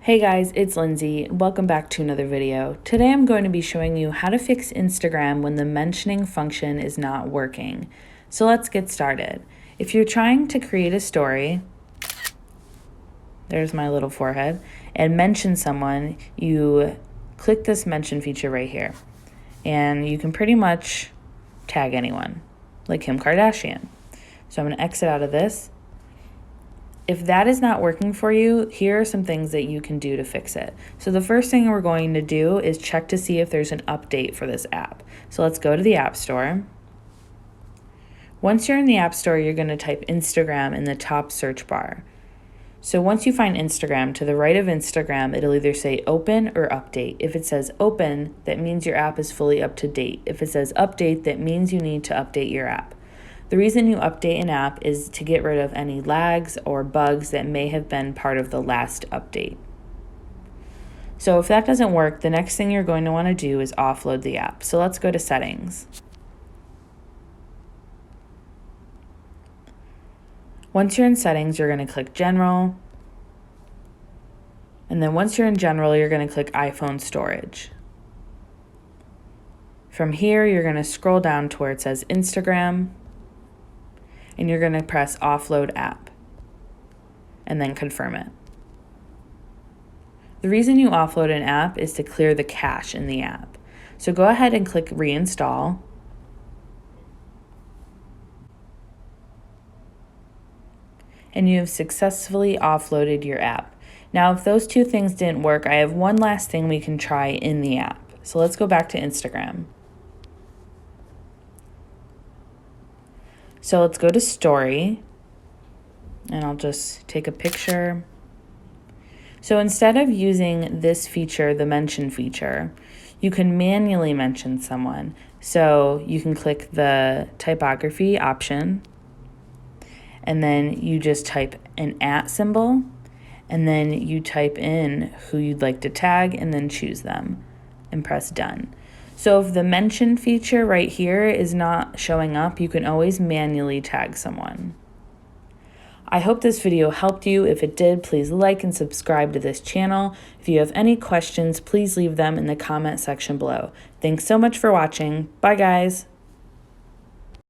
Hey guys, it's Lindsay. Welcome back to another video. Today I'm going to be showing you how to fix Instagram when the mentioning function is not working. So let's get started. If you're trying to create a story, there's my little forehead, and mention someone, you click this mention feature right here. And you can pretty much tag anyone, like Kim Kardashian. So I'm going to exit out of this. If that is not working for you, here are some things that you can do to fix it. So the first thing we're going to do is check to see if there's an update for this app. So let's go to the App Store. Once you're in the App Store, you're going to type Instagram in the top search bar. So once you find Instagram, to the right of Instagram, it'll either say open or update. If it says open, that means your app is fully up to date. If it says update, that means you need to update your app. The reason you update an app is to get rid of any lags or bugs that may have been part of the last update. So if that doesn't work, the next thing you're going to want to do is offload the app. So let's go to settings. Once you're in settings, you're going to click general. And then once you're in general, you're going to click iPhone storage. From here, you're going to scroll down to where it says Instagram. And you're going to press offload app and then confirm it. The reason you offload an app is to clear the cache in the app. So go ahead and click reinstall. And you have successfully offloaded your app. Now, if those two things didn't work, I have one last thing we can try in the app. So let's go back to Instagram. So let's go to story, and I'll just take a picture. So instead of using this feature, the mention feature, you can manually mention someone. So you can click the typography option, and then you just type an @ symbol, and then you type in who you'd like to tag, and then choose them, and press done. So if the mention feature right here is not showing up, you can always manually tag someone. I hope this video helped you. If it did, please like and subscribe to this channel. If you have any questions, please leave them in the comment section below. Thanks so much for watching. Bye guys.